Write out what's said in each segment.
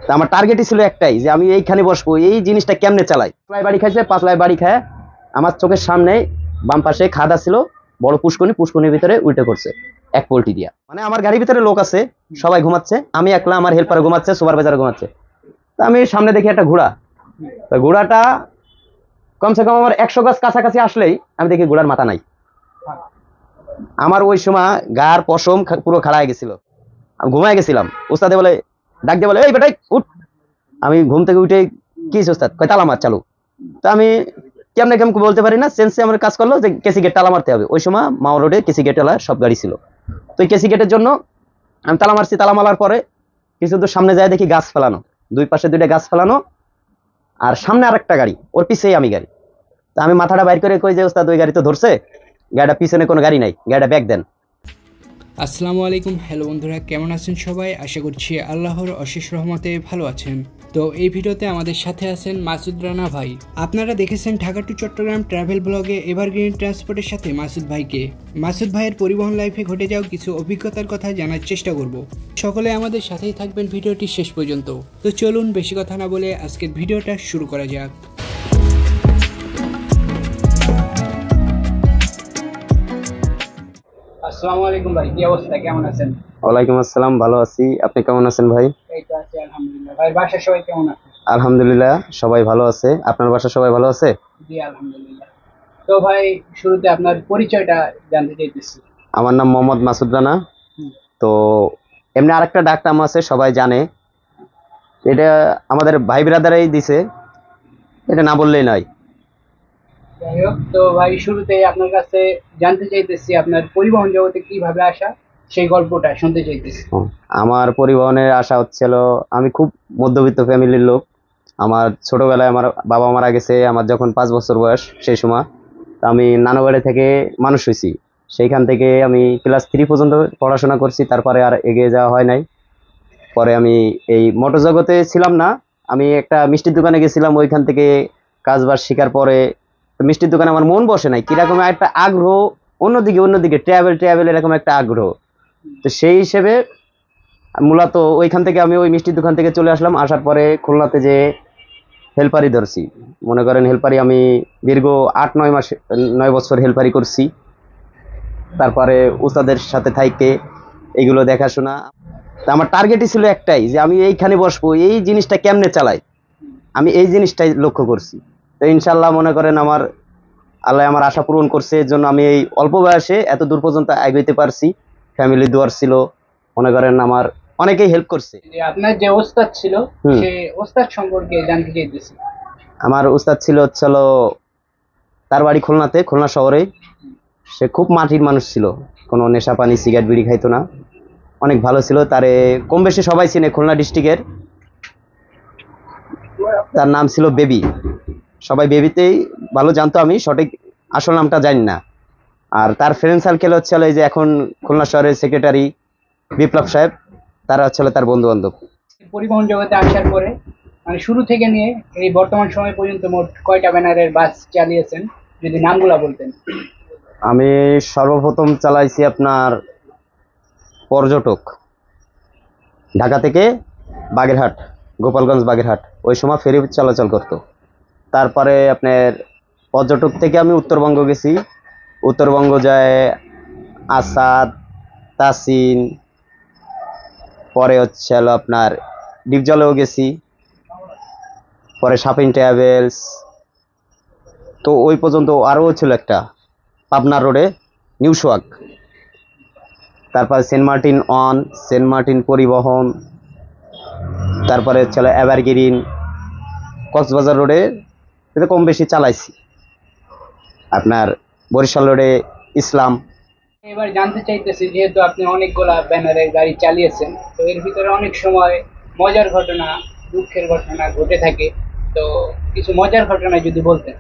তা আমার টার্গেটই ছিল একটাই যে আমি এইখানে বসবো, এই জিনিসটা কেমনে চালাই। পাঁচলাই বাড়ি খাইছে, পাঁচলাই বাড়ি খায় আমার চোখের সামনে বাম পাশে খাদা ছিল, বড় পুষ্কনির ভিতরে উল্টে করছে এক পোল্টি দিয়া। মানে আমার গাড়ির ভিতরে লোক আছে, সবাই ঘুমাচ্ছে, আমি একলা, আমার হেল্পার ঘুমাচ্ছে, সুপারভাইজার ঘুমাচ্ছে। তা আমি সামনে দেখি একটা ঘোড়া, ঘোড়াটা কমসে কম আমার 100 গাছ কাছাকাছি আসলেই আমি দেখি ঘোড়ার মাথা নাই। আমার ওই সময় গার পশম পুরো খাড়া হয়ে গেছিল, আমি ঘুমায় গেছিলাম। উস্তাদে বলে ডাক দিয়ে বলে, এই বেটাই উঠ। আমি ঘুম থেকে উঠে, কি উস্তাদ? কয় তালা মার চালু। তো আমি কেমনে কেমন বলতে পারি না, সেন্সে আমার কাজ করলো যে কেসি গেট তালা মারতে হবে। ওই সময় মাও রোডে কেসি গেটওয়ালা সব গাড়ি ছিল, তো এই কেসি গেটের জন্য আমি তালা মারছি। তালা মারার পরে কিছু দূর সামনে যায় দেখি গাছ ফেলানো, দুই পাশে দুইটা গাছ ফেলানো, আর সামনে আরেকটা গাড়ি, ওর পিছেই আমি গাড়ি। তা আমি মাথাটা বাইর করে কই যে ওস্তাদ ওই গাড়ি তো ধরছে, গাড়িটা পিছনে কোনো গাড়ি নাই, গাড়িটা ব্যাক দেন। আসসালামু আলাইকুম, হ্যালো বন্ধুরা, কেমন আছেন সবাই? আশা করছি আল্লাহর অশেষ রহমতে ভালো আছেন। তো এই ভিডিওতে আমাদের সাথে আছেন মাসুদ রানা ভাই। আপনারা দেখেছেন ঢাকা টু চট্টগ্রাম ট্রাভেল ব্লগে এভারগ্রিন ট্রান্সপোর্টের সাথে মাসুদ ভাইকে। মাসুদ ভাইয়ের পরিবহন লাইফে ঘটে যাওয়া কিছু অভিজ্ঞতার কথা জানার চেষ্টা করব। সকলে আমাদের সাথেই থাকবেন ভিডিওটি শেষ পর্যন্ত। তো চলুন বেশি কথা না বলে আজকের ভিডিওটা শুরু করা যাক। আসসালামু আলাইকুম ভাই, কি অবস্থা, কেমন আছেন? ওয়ালাইকুম আসসালাম, ভালো আছি। আপনি কেমন আছেন ভাই? এই তো আছি আলহামদুলিল্লাহ। ভাই বাসার সবাই কেমন আছে? আলহামদুলিল্লাহ, সবাই ভালো আছে। আপনার বাসার সবাই ভালো আছে? জি আলহামদুলিল্লাহ। তো ভাই শুরুতে আপনার পরিচয়টা জানতে চাইতেছি। আমার নাম মোহাম্মদ মাসুদ রানা। তো এমনি আরেকটা ডাক নাম আছে, সবাই জানে, এটা আমাদের ভাই ব্রাদারাই দিছে, এটা না বললেই নয়। যাই হোক, তো ভাই শুরুতে আপনার কাছে জানতে চাইতেছি আপনার পরিবহন জগতে কিভাবে আসা, সেই গল্পটা শুনতে চাইতেছি। আমার পরিবহনের আশা হচ্ছিল, আমি খুব মধ্যবিত্ত ফ্যামিলির লোক। আমার ছোটবেলায় আমার বাবা মারা গেছে, আমার যখন 5 বছর বয়স, সেই সময় আমি নানু বাড়ি থেকে মানুষ হয়েছি। সেইখান থেকে আমি ক্লাস 3 পর্যন্ত পড়াশোনা করছি, তারপরে আর এগিয়ে যাওয়া হয় নাই। পরে আমি এই মোটর জগতে ছিলাম না, আমি একটা মিষ্টির দোকানে গেছিলাম। ওইখান থেকে কাজবাজ শেখার পরে মিষ্টির দোকানে আমার মন বসে নাই, কিরকম একটা আগ্রহ, অন্যদিকে ট্রাভেল এরকম একটা আগ্রহ। তো সেই হিসেবে মূলত ওইখান থেকে আমি ওই মিষ্টির দোকান থেকে চলে আসলাম। আসার পরে খুলনাতে যে হেল্পারি ধরছি, মনে করেন হেল্পারি আমি দীর্ঘ 8-9 বছর হেল্পারি করছি। তারপরে উস্তাদের সাথে থাইকে এইগুলো দেখাশোনা। তা আমার টার্গেটই ছিল একটাই যে আমি এইখানে বসবো, এই জিনিসটা কেমনে চালাই, আমি এই জিনিসটাই লক্ষ্য করছি। তো ইনশাল্লাহ মনে করেন আমার আল্লাহ আমার আশা পূরণ করছে, এর জন্য আমি এই অল্প বয়সে এত দূর পর্যন্ত এগোইতে পারছি। ফ্যামিলি দোয়ার ছিল, মনে করেন আমার অনেকেই হেল্প করছে। আপনার যে ওস্তাদ ছিল, সেই ওস্তাদ সম্পর্কে জানতে চাইতেছি। আমার উস্তাদ ছিল তার বাড়ি খুলনাতে, খুলনা শহরে। সে খুব মাটির মানুষ ছিল, কোনো নেশা পানি সিগারেট বিড়ি খাইতো না, অনেক ভালো ছিল। তারে কম বেশি সবাই চিনে খুলনা ডিস্ট্রিক্টের। তার নাম ছিল বেবি, সবাই বেবিতেই ভালো জানতো, আমি সঠিক আসল নামটা জানি না। আর তার ফ্রেন্ড সার্কেল হচ্ছিল এই যে এখন খুলনা শহরের সেক্রেটারি বিপ্লব সাহেব, তারা হচ্ছিল তার বন্ধু বান্ধব। পরিবহন জগতে আসার পরে মানে শুরু থেকে নিয়ে এই বর্তমান সময় পর্যন্ত মোট কয়টা ব্যানারের বাস চালিয়েছেন, যদি নামগুলা বলতেন? আমি সর্বপ্রথম চালাইছি আপনার পর্যটক, ঢাকা থেকে বাগেরহাট, গোপালগঞ্জ বাগেরহাট, ওই সময় ফেরি চলাচল করতো। তারপরে আপনার পর্যটক থেকে আমি উত্তরবঙ্গ গেছি, উত্তরবঙ্গ যায় আসাদ, তাসিন, পরে হচ্ছে আপনার ডিপজলেও গেছি, পরে শাপিং ট্রাভেলস। তো ওই পর্যন্ত আরও ছিল একটা পাবনা রোডে নিউ সোয়াগ, তারপর সেন্ট মার্টিন পরিবহন, তারপরে হচ্ছে এভারগ্রিন, কক্সবাজার রোডে এটা কম বেশি চালাইছি। আপনার বরিশাল রোডে ইসলাম। এবার জানতে চাইতেছি, যেহেতু আপনি অনেকগুলা ব্যানারের গাড়ি চালিয়েছেন, তো এর ভিতরে অনেক সময় মজার ঘটনা, দুঃখের ঘটনা ঘটে থাকে, তো কিছু মজার ঘটনা যদি বলতেন।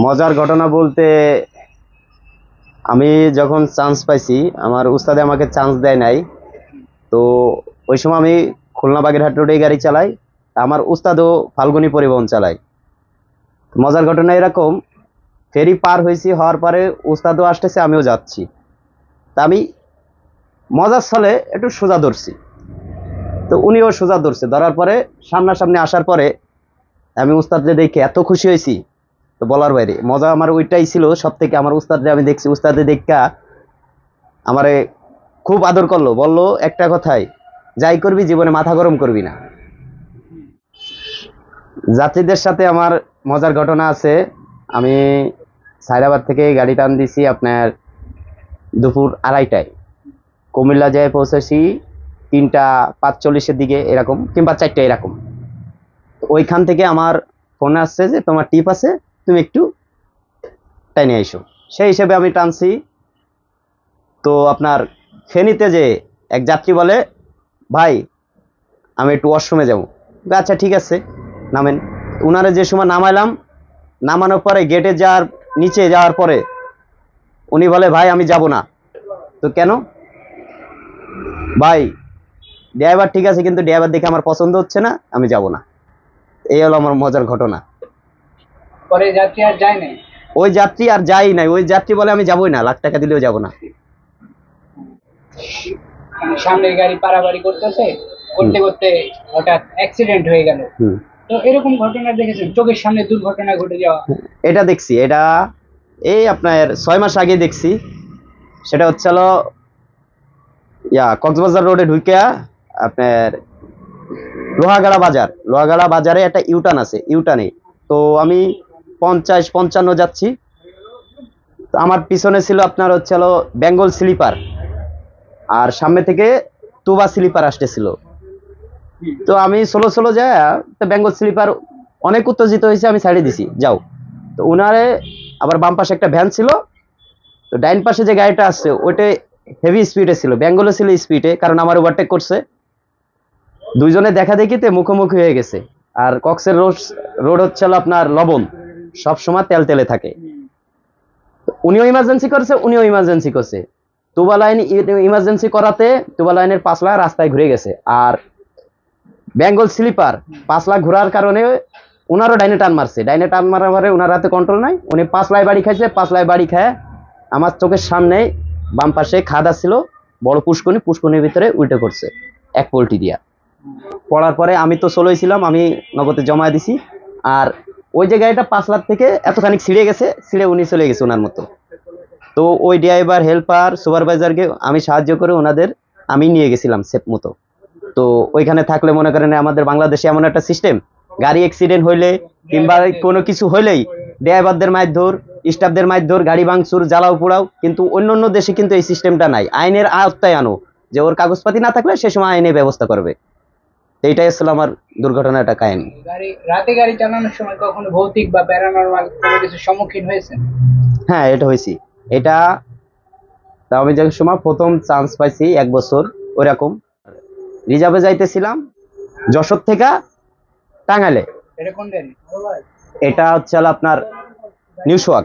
মজার ঘটনা বলতে, আমি যখন চান্স পাইছি, আমার উস্তাদে আমাকে চান্স দেয় নাই। তো ওই সময় আমি খুলনা বাগেরহাট রোডে গাড়ি চালাই, আমার উস্তাদও ফাল্গুনী পরিবহন চালায়। মজার ঘটনা এরকম, ফেরি পার হয়েছি, হওয়ার পরে উস্তাদও আসতেছে, আমিও যাচ্ছি। তা আমি মজার ছলে একটু সোজা ধরছি, তো উনিও সোজা ধরছে, ধরার পরে সামনাসামনি আসার পরে আমি উস্তাদকে দেখে এত খুশি হয়েছি তো বলার বাইরে। মজা আমার ওইটাই ছিল সব থেকে, আমার উস্তাদরে আমি দেখছি, উস্তাদে দেখা আমারে খুব আদর করলো, বললো একটা কথাই, যাই করবি জীবনে মাথা গরম করবি না। যাত্রীদের সাথে আমার মজার ঘটনা আছে। আমি সায়দাবাদ থেকে গাড়ি টান দিছি আপনার দুপুর 2:30টায়, কুমিল্লা যায় পৌঁছেছি 3:45-এর দিকে এরকম, কিংবা 4টা এরকম। ওইখান থেকে আমার ফোনে আসছে যে তোমার টিপ আছে, তুমি একটু টাইনে আইসো। সেই হিসেবে আমি টানছি। তো আপনার ফেনীতে যে এক যাত্রী বলে, ভাই আমি একটু ওয়াশরুমে যাবো। আচ্ছা ঠিক আছে নামেন। উনারে যে সময় নামাইলাম, নামানোর পরে গেটে যাওয়ার নিচে যাওয়ার পরে উনি বলে, ভাই আমি যাব না। তো কেন? ভাই ড্রাইভার ঠিক আছে, কিন্তু ড্রাইভার দেখে আমার পছন্দ হচ্ছে না, আমি যাব না। এই হলো আমার মজার ঘটনা। পরে যাত্রী আর যায় নাই? ওই যাত্রী আর যাই নাই, ওই যাত্রী বলে আমি যাবই না, লাখ টাকা দিলেও যাব না। মানে সামনে গাড়ি পারাপারি করতেছে, করতে করতে হঠাৎ অ্যাক্সিডেন্ট হয়ে গেল। তো এরকম ঘটনা দেখেছেন? চোখের সামনে দুর্ঘটনা ঘটে যাওয়া? এটা দেখছি, এটা এই আপনার 6 মাস আগে দেখছি। সেটা হচ্ছে হলো কক্সবাজার রোডে ঢুকিয়া আপনার লোহাগাড়া বাজার, লোহাগাড়া বাজারে একটা ইউটার্ন আছে, ইউটার্নে তো আমি 50-55 যাচ্ছি। তো আমার পিছনে ছিল আপনার হচ্ছে হলো বেঙ্গল স্লিপার, আর সামনে থেকে তুবা স্লিপার আসতেছিল। তো আমি সোলো সোলো যায়, তো বেঙ্গল স্লিপার অনেক উত্তেজিত হয়েছে, আমি সাইডে দিছি যাও। তো উনারে আবার বাম পাশে একটা ভ্যান ছিল, তো ডাইন পাশে যে গাড়িটা আসছে ওইটা হেভি স্পিডে ছিল, বেঙ্গলে ছিল স্পিডে, কারণ আমার ওভারটেক করছে। দুইজনে দেখা দেখিতে মুখোমুখি হয়ে গেছে। আর কক্সের রোড হচ্ছে আপনার লবণ, সব সময় তেল তেলে থাকে। উনিও ইমার্জেন্সি করছে, উনিও ইমার্জেন্সি করছে। তুবা লাইন ইমার্জেন্সি করাতে তুবা লাইনের 5 লাখ রাস্তায় ঘুরে গেছে। আর বেঙ্গল স্লিপার 5 লাখ ঘোরার কারণে উনারও ডাইনে টান মারছে, ডাইনে টান মারার পরে উনার হাতে কন্ট্রোল নাই, উনি 5 লাই বাড়ি খাইছে। 5 লাই বাড়ি খায় আমার চোখের সামনে বাম পাশে খাদা ছিল, বড় পুষ্কনি, পুষ্কনির ভিতরে উল্টে করছে এক পোল্টি দিয়া। পড়ার পরে আমি তো চলেই ছিলাম, আমি নগদে জমা দিছি। আর ওই যে গাড়িটা 5 লাখ থেকে এতখানি ছিঁড়ে গেছে, ছিঁড়ে উনি চলে গেছে ওনার মতো। তো ওই ড্রাইভার, হেল্পার, সুপারভাইজারকে আমি সাহায্য করে ওনাদের আমি নিয়ে গেছিলাম সেফ মতো। তো ওইখানে থাকলে মনে করেন আমাদের বাংলাদেশে এমন একটা সিস্টেম, গাড়ি অ্যাক্সিডেন্ট হইলে কিংবা কোনো কিছু হইলেই ড্রাইভারদের মারধর, স্টাফদের মারধর, গাড়ি ভাঙচুর, জ্বালাও পোড়াও। কিন্তু অন্য দেশে কিন্তু এই সিস্টেমটা নাই। আইনের আওতায় আনো, যে ওর কাগজপাতি না থাকলে সে সময় আইনের ব্যবস্থা করবে। এইটাই আসলে আমার দুর্ঘটনার একটা কাহিনী। রাতে গাড়ি চালানোর সময় কখনো ভৌতিক বা প্যারানরমাল কোনো কিছু সম্মুখীন হয়েছেন? হ্যাঁ, এটা হয়েছি। এটা তা আমি যে সময় প্রথম চান্স পাইছি 1 বছর ওইরকম রিজার্ভে যাইতেছিলাম যশোর থেকে টাঙ্গাইলে। এটা কোন গাড়ি? এটা হচ্ছে আপনার নিউসওয়াক।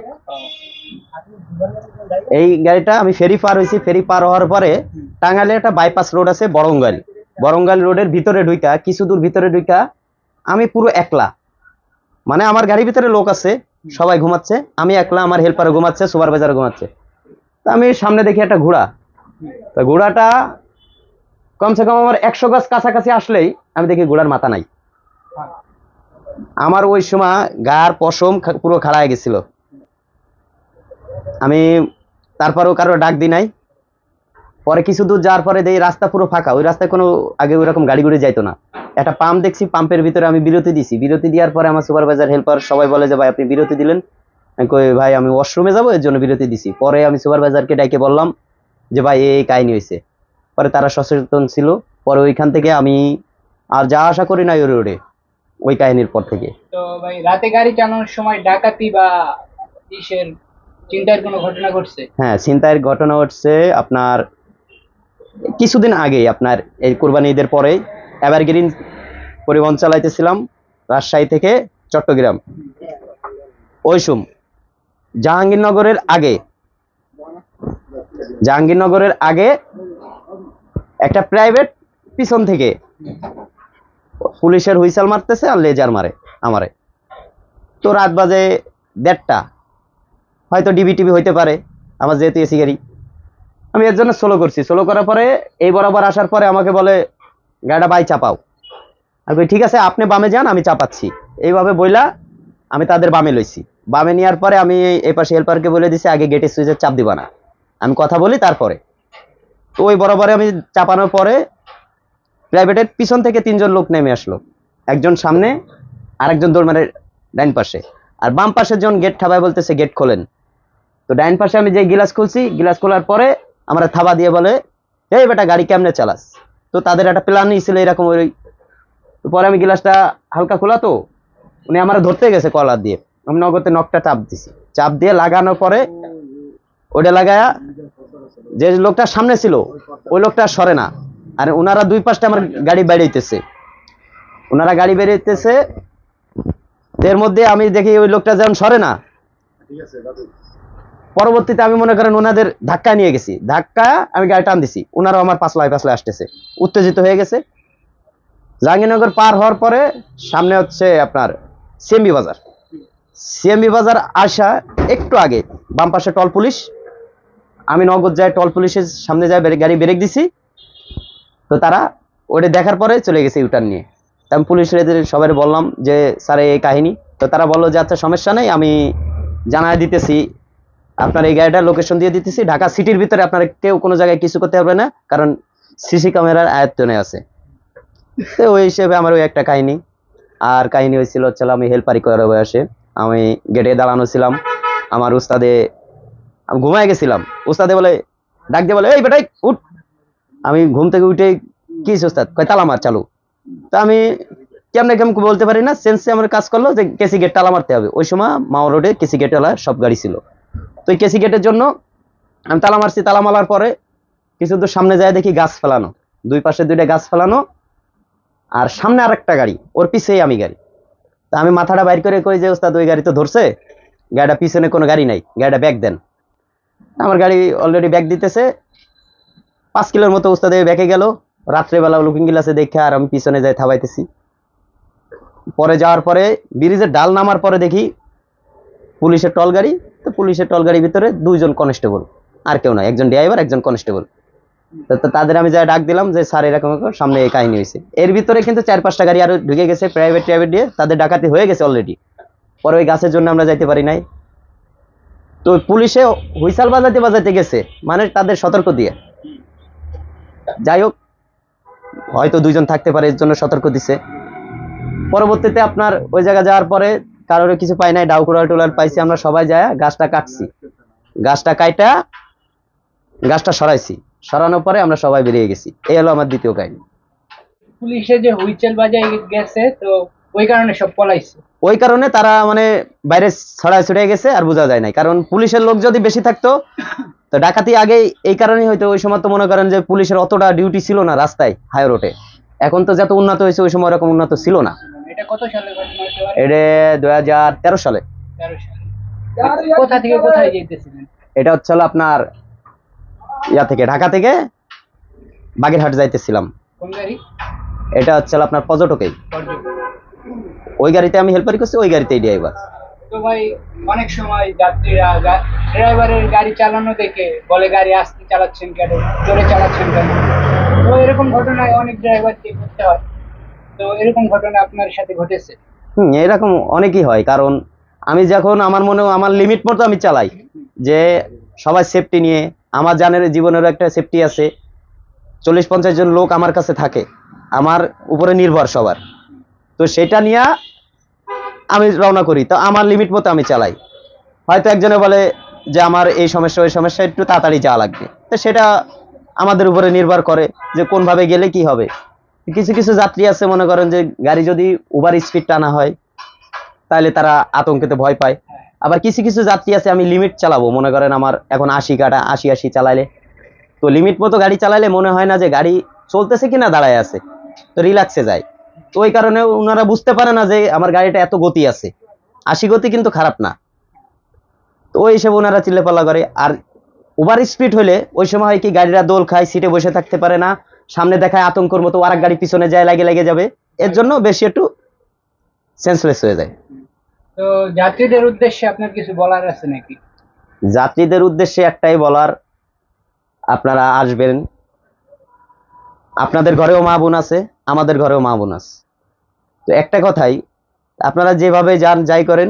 এই গাড়িটা আমি ফেরি পার হয়েছি, ফেরি পার হওয়ার পরে টাঙ্গাইলে একটা বাইপাস রোড আছে বরঙ্গাইল, বরঙ্গাইল রোডের ভিতরে ঢুইকা, কিছু দূর ভিতরে ঢুইকা আমি পুরো একলা, মানে আমার গাড়ির ভিতরে লোক আছে, সবাই ঘুমাচ্ছে, আমি একলা, আমার হেল্পারও ঘুমাচ্ছে, সুপারভাইজারও ঘুমাচ্ছে। তা আমি সামনে দেখি একটা ঘোড়া, তা ঘোড়াটা কমসে কম আমার 100 গজ কাছাকাছি আসলেই আমি দেখি ঘোড়ার মাথা নাই। আমার ওই সময় গার পশম পুরো খাড়া হয়ে গেছিল। আমি তারপরেও কারো ডাক দিই নাই। পরে কিছু দূর যাওয়ার পরে দেখি রাস্তা পুরো ফাঁকা, ওই রাস্তায় কোনো আগে ওই রকম গাড়ি ঘুরে যাইতো না। একটা পাম্প দেখছি, পাম্পের ভিতরে আমি বিরতি দিছি। বিরতি দেওয়ার পরে আমার সুপারভাইজার, হেল্পার সবাই বলে যে ভাই আপনি বিরতি দিলেন। আমি কই ভাই আমি ওয়াশরুমে যাবো, এর জন্য বিরতি দিছি। পরে আমি সুপারভাইজারকে ডাকে বললাম যে ভাই এই কাহিনী হয়েছে। পরে তারা সচেতন ছিল। পরে ওইখান থেকে আমি আর যা আশা করি না ওই রোডে, ওই কাহিনীর পর থেকে। তো ভাই রাতে গাড়ি চালানোর সময় ডাকাতি বা ইসের চিন্তার কোনো ঘটনা ঘটছে? হ্যাঁ, ছিনতাইয়ের ঘটনা ঘটছে আপনার কিছুদিন আগে, আপনার এই কুরবানি ঈদের পরে এভারগ্রিন পরিবহন চালাইতেছিলাম রাজশাহী থেকে চট্টগ্রাম। ওইসুম জাহাঙ্গীরনগরের আগে, জাহাঙ্গীরনগরের আগে একটা প্রাইভেট পিছন থেকে পুলিশের হুইসেল মারতেছে আর লেজার মারে আমারে। তো রাত বাজে 1:30, হয়তো ডিবি টিভি হইতে পারে, আমার যেহেতু এসি গাড়ি। আমি এর জন্য স্লো করছি। স্লো করার পরে এই বরাবর আসার পরে আমাকে বলে গাড়িটা বাই চাপাও। আমি কই ঠিক আছে, আপনি বামে যান, আমি চাপাচ্ছি। এইভাবে বইলা আমি তাদের বামে লইছি। বামে নেওয়ার পরে আমি এই পাশে হেল্পারকে বলে দিছি আগে গেটের সুইচের চাপ দিবা না, আমি কথা বলি তারপরে। তো ওই বরাবরে আমি চাপানোর পরে প্রাইভেটের পিছন থেকে 3জন লোক নেমে আসলো, একজন সামনে আরেকজন দৌড় মারে ডাইন পাশে, আর বাম পাশের জন গেট ঠাবায় বলতেছে গেট খোলেন। তো ডাইন পাশে আমি যে গিলাস খুলছি, গিলাস খোলার পরে আমরা থাবা দিয়ে বলে এই বেটা গাড়ি কেমনে চালাস। তো তাদের একটা প্ল্যানই ছিল এরকম। ওই পরে আমি গিলাসটা হালকা খোলা, তো উনি আমার ধরতে গেছে কলার দিয়ে, আমি নগদে নখটা চাপ দিছি। চাপ দিয়ে লাগানোর পরে ওটা লাগায়া যে লোকটা সামনে ছিল ওই লোকটা সরে না, আর ওনারা দুই পাশটা আমার গাড়ি বেরিয়েতেছে, ওনারা গাড়ি বেরিয়েতেছে। এর মধ্যে আমি দেখি ওই লোকটা যেমন সরে না, পরবর্তীতে আমি মনে করেন ওনাদের ধাক্কা নিয়ে গেছি, ধাক্কা আমি গাড়ি টান দিছি, ওনারাও আমার পাছলায় আসতেছে, উত্তেজিত হয়ে গেছে। জাহাঙ্গীরনগর পার হওয়ার পরে সামনে হচ্ছে আপনার সিএমবি বাজার। সিএমবি বাজার আসা একটু আগে বাম পাশে টল পুলিশ, আমি নগদ যাই টল পুলিশের সামনে যাই, গাড়ি ব্রেক দিছি। তো তারা ওটা দেখার পরে চলে গেছে ইউটার্ন নিয়ে। তা আমি পুলিশের সবাই বললাম যে স্যার এই কাহিনী। তো তারা বললো যে আচ্ছা সমস্যা নেই, আমি জানাই দিতেছি, আপনার এই গাড়িটা লোকেশন দিয়ে দিতেছি, ঢাকা সিটির ভিতরে আপনারা কেউ কোনো জায়গায় কিছু করতে পারবে না, কারণ সিসি ক্যামেরার আয়ত্তনে আছে। তো ওই হিসেবে আমার ওই একটা কাহিনী। আর কাহিনী হয়েছিল হচ্ছে আমি হেল্পারি করার বয়সে আমি গেটে দাঁড়ানো ছিলাম, আমার উস্তাদে, আমি ঘুমায় গেছিলাম, উস্তাদে বলে ডাক দিয়ে বলে এই বেটাই উঠ। আমি ঘুম থেকে উঠে কি উস্তাদ কয় তালা মার চালু। তো আমি কেমনে কেমন বলতে পারি না, সেন্সে আমার কাজ করলো যে কেসি গেট তালা মারতে হবে। ওই সময় মাও রোডে কেসি গেটওয়ালা সব গাড়ি ছিল। তো ওই কেসি গেটের জন্য আমি তালা মারছি। তালা মারার পরে কিছু দূর সামনে যায় দেখি গাছ ফেলানো, দুই পাশে দুইটা গাছ ফেলানো, আর সামনে আর একটা গাড়ি, ওর পিছেই আমি গাড়ি। তা আমি মাথাটা বাইর করে কই যে ওস্তাদ ওই গাড়ি তো ধরছে, গাড়িটা পিছনে কোনো গাড়ি নাই, গাড়িটা ব্যাগ দেন। আমার গাড়ি অলরেডি ব্যাগ দিতেছে, 5 কিলোর মতো ওস্তাদে ব্যাকে গেল। রাত্রেবেলা লুকিং গ্লাসে দেখে আর আমি পিছনে যাই থাবাইতেছি। পরে যাওয়ার পরে ব্রিজের ডাল নামার পরে দেখি পুলিশের টল গাড়ি। তো পুলিশের টল গাড়ির ভিতরে 2জন কনস্টেবল, আর কেউ নয়, একজন ড্রাইভার একজন কনস্টেবল। তো তাদের আমি যা ডাক দিলাম যে স্যার এরকম সামনে এই কাহিনী হয়েছে। এর ভিতরে কিন্তু 4-5টা গাড়ি আরো ঢুকে গেছে, প্রাইভেট দিয়ে তাদের ডাকাতি হয়ে গেছে অলরেডি। পরে ওই গাছের জন্য আমরা যাইতে পারি নাই। তো পুলিশে হুইসাল বাজাতে গেছে, মানে তাদের সতর্ক দিয়ে। যাই হোক, হয়তো 2জন থাকতে পারে এর জন্য সতর্ক দিছে। পরবর্তীতে আপনার ওই জায়গা যাওয়ার পরে কারোর কিছু পাই নাই, ডাউ টোলার পাইছি। আমরা সবাই যায় গাছটা কাটছি, গাছটা কাইটা গাছটা সরাইছি, সরানোর পরে আমরা সবাই বেরিয়ে গেছি। এই হলো আমার দ্বিতীয় কাহিনী। পুলিশে যে হুইচেল বাজায় গেছে, তো ওই কারণে সব পলাইছে। ওই কারণে তারা মানে বাইরে ছড়ায় ছড়িয়ে গেছে, আর বোঝা যায় নাই। কারণ পুলিশের লোক যদি বেশি থাকতো তো ডাকাতি আগে এই কারণেই হয়তো। ওই সময় তো মনে করেন যে পুলিশের অতটা ডিউটি ছিল না রাস্তায় হাই রোডে। এখন তো যত উন্নত হয়েছে ওই সময় ওরকম উন্নত ছিল না। এটা কত সালে ঘটনা হতে পারে? এটা 2013 সালে। 13 সালে। কোথা থেকে কোথায় যেতেছিলেন? এটা হচ্ছে হলো আপনার ইয়া থেকে, ঢাকা থেকে বাগেরহাট যাইতেছিলাম। কোন গাড়ি? এটা হচ্ছে হলো আপনার পর্যটকেই, ওই গাড়িতে আমি হেল্পারি করছি, ওই গাড়িতেই ড্রাইভার। তো ভাই অনেক সময় যাত্রীরা ড্রাইভারের গাড়ি চালানো দেখে বলে গাড়ি আস্তে চালাচ্ছেন কেন, জোরে চালাচ্ছেন কেন। তো এরকম ঘটনায় অনেক ড্রাইভারকে করতে হয়। তো এরকম ঘটনা আপনার সাথে ঘটেছে? এরকম অনেকই হয়। কারণ আমি যখন আমার মনে আমার লিমিট মতো আমি চালাই, যে সবাই সেফটি নিয়ে, আমার জানের জীবনেরও একটা সেফটি আছে। 40-50 জন লোক আমার কাছে থাকে, আমার উপরে নির্ভর সবার। তো সেটা নিয়ে আমি রওনা করি, তো আমার লিমিট মতো আমি চালাই। হয়তো একজনে বলে যে আমার এই সমস্যা ওই সমস্যা, একটু তাড়াতাড়ি যাওয়া লাগবে, তো সেটা আমাদের উপরে নির্ভর করে যে কোনভাবে গেলে কি হবে। কিছু কিছু যাত্রী আছে মনে করেন যে গাড়ি যদি ওভার স্পিড টানা হয় তাহলে তারা আতঙ্কেতে ভয় পায়। আবার কিছু কিছু যাত্রী আছে আমি লিমিট চালাবো, মনে করেন আমার এখন 80 কাটা 80 চালাইলে, তো লিমিট মতো গাড়ি চালাইলে মনে হয় না যে গাড়ি চলতেছে কিনা দাঁড়ায় আছে, তো রিল্যাক্সে যায়। তো ওই কারণে ওনারা বুঝতে পারে না যে আমার গাড়িটা এত গতি আছে। 80 গতি কিন্তু খারাপ না। তো ওই হিসেবে ওনারা চিল্লাপাল্লা করে। আর ওভার স্পিড হলে ওই সময় হয় কি গাড়িটা দোল খায়, সিটে বসে থাকতে পারে না, সামনে দেখায় আতঙ্কর মতো, আরেক গাড়ি পিছনে যায়, লেগে যাবে। এর জন্য বেশি একটু সেন্সলেস হয়ে যায়। তো যাত্রীদের উদ্দেশ্যে আপনার কিছু বলার আছে নাকি? যাত্রীদের উদ্দেশ্যে একটাই বলার, আপনারা আসবেন, আপনাদের ঘরেও মা বোন আছে, আমাদের ঘরেও মা বোন আছে। তো একটা কথাই, আপনারা যেভাবে যান যাই করেন,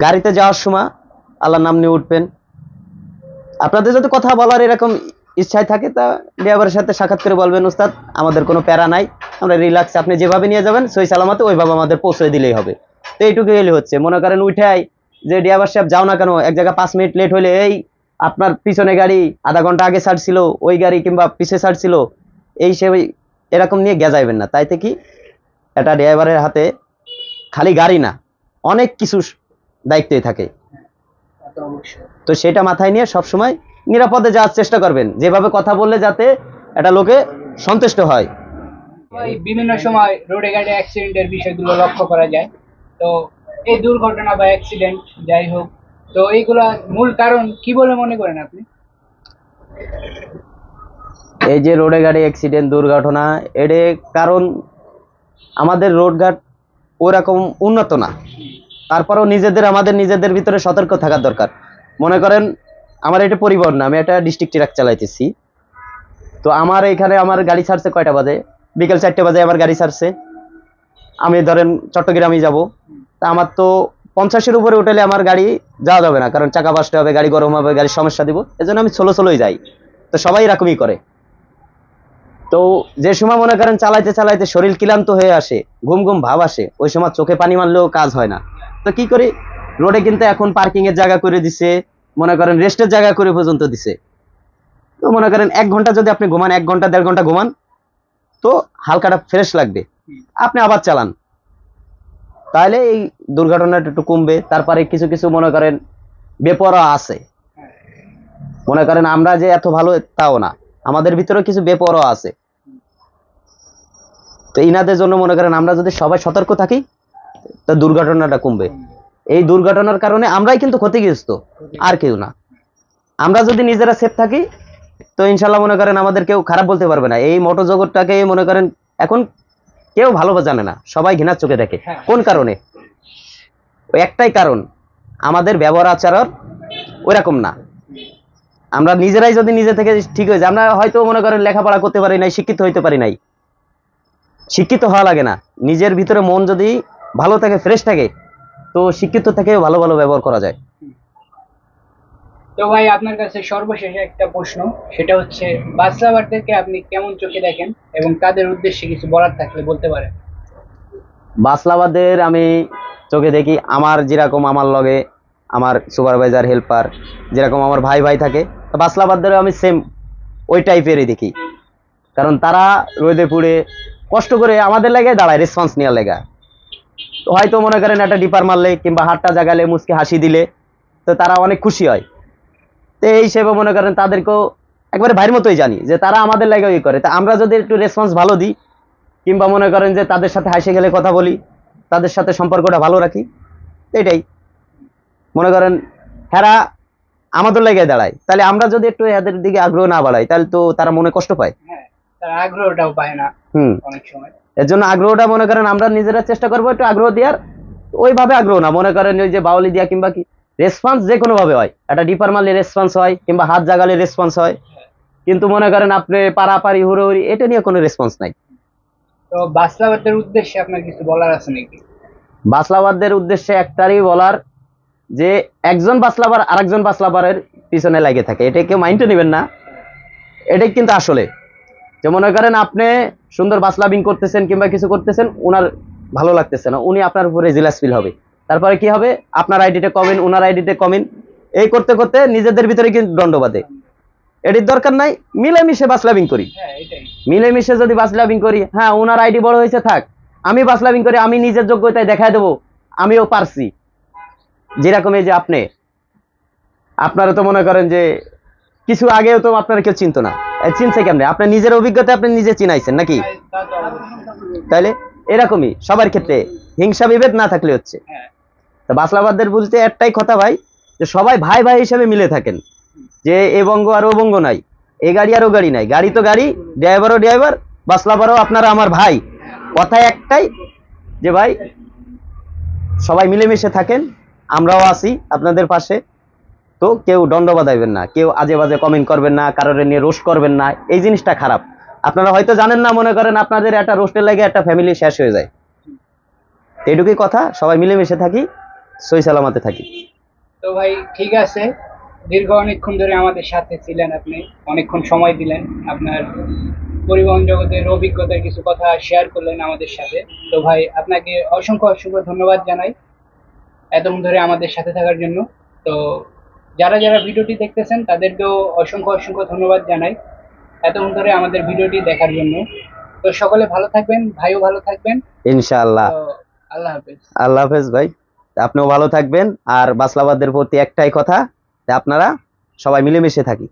গাড়িতে যাওয়ার সময় আল্লাহর নাম নিয়ে উঠবেন। আপনাদের যদি কথা বলার এরকম ইচ্ছায় থাকে তা ড্রাইভারের সাথে সাক্ষাৎ করে বলবেন, উস্তাদ আমাদের কোনো প্যারা নাই, আমরা রিল্যাক্স, আপনি যেভাবে নিয়ে যাবেন সই সালামতে ওইভাবে আমাদের পৌঁছে দিলেই হবে। তো এইটুকু এলে হচ্ছে। মনে করেন উঠাই যে ড্রাইভার সাহেব যাও না কেন, এক জায়গায় 5 মিনিট লেট হলে এই আপনার পিছনে গাড়ি আধা ঘন্টা আগে ছাড়ছিল, ওই গাড়ি কিংবা পিছে ছাড়ছিল, এই সে এরকম নিয়ে গেজাইবেন না। তাইতে কি এটা ড্রাইভারের হাতে খালি গাড়ি না, অনেক কিছু দায়িত্বই থাকে। তো সেটা মাথায় নিয়ে সবসময় নিরাপদে যাওয়ার চেষ্টা করবেন, যেভাবে কথা বললে যাতে এটা লোকে সন্তুষ্ট হয়। বিভিন্ন সময় রোডে গাড়ি অ্যাক্সিডেন্টের বিষয়গুলো লক্ষ্য করা যায়। তো এই দুর্ঘটনা বা অ্যাক্সিডেন্ট যাই হোক, তো এইগুলা মূল কারণ কি বলে মনে করেন আপনি? এই যে রোডে গাড়ি অ্যাক্সিডেন্ট দুর্ঘটনা, এর কারণ আমাদের রোডঘাট ওরকম উন্নত না, তারপরেও আমাদের নিজেদের ভিতরে সতর্ক থাকার দরকার। মনে করেন আমার এটা পরিবহন না, আমি একটা ডিস্ট্রিক্ট ট্রাক চালাইতেছি। তো আমার এখানে আমার গাড়ি ছাড়ছে কয়টা বাজে, বিকেল 4টে বাজে আমার গাড়ি ছাড়ছে। আমি ধরেন চট্টগ্রামে যাব, তা আমার তো 50-এর উপরে উঠলে আমার গাড়ি যাওয়া যাবে না, কারণ চাকা বাসতে হবে, গাড়ি গরম হবে, গাড়ির সমস্যা দিব, এজন্য আমি ছোলোই যাই। তো সবাই এরকমই করে। তো যে সময় মনে করেন চালাইতে চালাইতে শরীর ক্লান্ত হয়ে আসে, ঘুম ঘুম ভাব আসে, ওই সময় চোখে পানি মারলেও কাজ হয় না। তো কি করি, রোডে কিন্তু এখন পার্কিং এর জায়গা করে দিছে, মনে করেন রেস্টের জায়গা করে পর্যন্ত দিছে। তো মনে করেন 1 ঘন্টা যদি আপনি ঘুমান, 1 ঘন্টা 1.5 ঘন্টা ঘুমান, তো হালকাটা ফ্রেশ লাগবে, আপনি আবার চালান, তাহলে এই দুর্ঘটনাটা একটু কমবে। তারপরে কিছু কিছু মনে করেন বেপরোয়া আছে, মনে করেন আমরা যে এত ভালো তাও না, আমাদের ভিতরে কিছু বেপরোয়া আছে। তো ইনাদের জন্য মনে করেন আমরা যদি সবাই সতর্ক থাকি, তো দুর্ঘটনাটা কমবে। এই দুর্ঘটনার কারণে আমরাই কিন্তু ক্ষতিগ্রস্ত, আর কেউ না। আমরা যদি নিজেরা সেফ থাকি, তো ইনশাল্লাহ মনে করেন আমাদের কেউ খারাপ বলতে পারবে না। এই মোটর জগৎটাকে মনে করেন এখন কেউ ভালো জানে না, সবাই ঘৃণার চোখে দেখে। কোন কারণে? ওই একটাই কারণ, আমাদের ব্যবহার আচরণ ওইরকম না। আমরা নিজেরাই যদি নিজে থেকে ঠিক হয়ে যায়, আমরা হয়তো মনে করেন লেখাপড়া করতে পারি নাই, শিক্ষিত হইতে পারি নাই, শিক্ষিত হওয়া লাগে না। নিজের ভিতরে মন যদি ভালো থাকে, ফ্রেশ থাকে, তো শিক্ষিত থেকেও ভালো ভালো ব্যবহার করা যায়। তো ভাই আপনার কাছে সর্বশেষ একটা প্রশ্ন, সেটা হচ্ছে বাস লাভারদেরকে আপনি কেমন চোখে দেখেন এবং তাদের উদ্দেশ্যে কিছু বলার থাকলে বলতে পারেন। বাসলাবাদের আমি চোখে দেখি, আমার যেরকম আমার লগে আমার সুপারভাইজার হেল্পার যেরকম আমার ভাই ভাই থাকে, বাসলাবাদদেরও আমি সেম ওই টাইপেরই দেখি। কারণ তারা রোদে পুড়ে কষ্ট করে আমাদের লেগে দাঁড়ায় রেসপন্স নেওয়ার লেগা। তো হয়তো মনে করেন একটা ডিপার মারলে কিংবা হাতটা জাগালে, মুচকে হাসি দিলে, তো তারা অনেক খুশি হয়। তো এই হিসেবে মনে করেন তাদেরকেও একবারে ভাইয়ের মতোই জানি যে তারা আমাদের লেগে ওই করে। তা আমরা যদি একটু রেসপন্স ভালো দিই, কিংবা মনে করেন যে তাদের সাথে হাসি গেলে কথা বলি, তাদের সাথে সম্পর্কটা ভালো রাখি, এটাই মনে করেন হেরা আমাদের লেগে দাঁড়ায়। তাহলে আমরা যদি একটু এদের দিকে আগ্রহ না বাড়াই, তাহলে তো তারা মনে কষ্ট পায়। হ্যাঁ, তারা আগ্রহটাও পায় না অনেক সময়। এর জন্য আগ্রহটা মনে করেন আমরা নিজেরা চেষ্টা করবো একটু আগ্রহ দেওয়ার। ওইভাবে আগ্রহ না, মনে করেন ওই যে বাউলি দিয়া কিংবা কি রেসপন্স যে কোনো ভাবে হয়, একটা ডিপার মারলে রেসপন্স হয়, কিংবা হাত জাগালে রেসপন্স হয়, কিন্তু মনে করেন আপনি পারাপারি হুড়োহুড়ি এটা নিয়ে কোনো রেসপন্স নাই। তো বাস লাভারদের উদ্দেশ্যে আপনার কিছু বলার আছে নাকি? বাসলাবারদের উদ্দেশ্যে একটারই বলার, যে একজন বাসলাবার আরেকজন বাসলাবারের পিছনে লাগে থাকে, এটা কেউ মাইন্ডে নেবেন না। এটাই কিন্তু আসলে যে মনে করেন আপনি সুন্দর বাসলাবিং করতেছেন কিংবা কিছু করতেছেন, উনার ভালো লাগতেছে না, উনি আপনার উপরে জেলাস ফিল হবে। তারপরে কি হবে, আপনার আইডিতে কমেন্ট, উনার আইডিতে কমেন্ট, এই করতে করতে নিজেদের ভিতরে কিন্তু দ্বন্দ্ব বাঁধে। এটির দরকার নাই, মিলেমিশে বাসলাবিং করি। মিলেমিশে যদি বাসলাবিং করি, হ্যাঁ উনার আইডি বড় হয়েছে থাক, আমি বাসলাবিং করি, আমি নিজের যোগ্যতায় দেখায় দেবো আমিও পারছি। যেরকম এই যে আপনারা তো মনে করেন যে কিছু আগেও তো আপনারা কেউ চিনতো না, চিনছে কেমনে? আপনার নিজের অভিজ্ঞতা আপনি নিজে চিনাইছেন নাকি? তাইলে এরকমই সবার ক্ষেত্রে হিংসা বিভেদ না থাকলে হচ্ছে। তো বাসলাবাদদের বলতে একটাই কথা ভাই, যে সবাই ভাই ভাই হিসেবে মিলে থাকেন, যে এ বঙ্গ আর ও বঙ্গ নাই, এ গাড়ি আর ও গাড়ি নাই, গাড়ি তো গাড়ি, ড্রাইভারও ড্রাইভার, বাসলাবারও আপনারা আমার ভাই। কথা একটাই যে ভাই সবাই মিলেমিশে থাকেন, আমরাও আছি আপনাদের পাশে। তো কেউ দণ্ড বাঁধাইবেন না, কেউ আজে বাজে কমেন্ট করবেন না, কারোর নিয়ে রোস্ট করবেন না, এই জিনিসটা খারাপ। আপনারা হয়তো জানেন না, মনে করেন আপনাদের একটা রোস্টের লাগে একটা ফ্যামিলি শেষ হয়ে যায়। এইটুকুই কথা, সবাই মিলেমিশে থাকি, সই সালামতে থাকি। তো ভাই ঠিক আছে, দীর্ঘ অনেকক্ষণ ধরে আমাদের সাথে ছিলেন, আপনি অনেকক্ষণ সময় দিলেন, আপনার পরিবহন জগতের অভিজ্ঞতার কিছু কথা শেয়ার করলেন আমাদের সাথে। তো ভাই আপনাকে অসংখ্য অসংখ্য ধন্যবাদ জানাই এতক্ষণ ধরে আমাদের সাথে থাকার জন্য। তো যারা যারা ভিডিওটি দেখতেছেন তাদেরকেও অসংখ্য অসংখ্য ধন্যবাদ জানাই এতক্ষণ ধরে আমাদের ভিডিওটি দেখার জন্য। তো সকলে ভালো থাকবেন, ভাইও ভালো থাকবেন, ইনশাআল্লাহ। তো আল্লাহ হাফেজ। আল্লাহ হাফেজ ভাই, আপনিও ভালো থাকবেন। আর বাসলাবাদের প্রতি একটাই কথা, যে আপনারা সবাই মিলেমিশে থাকি।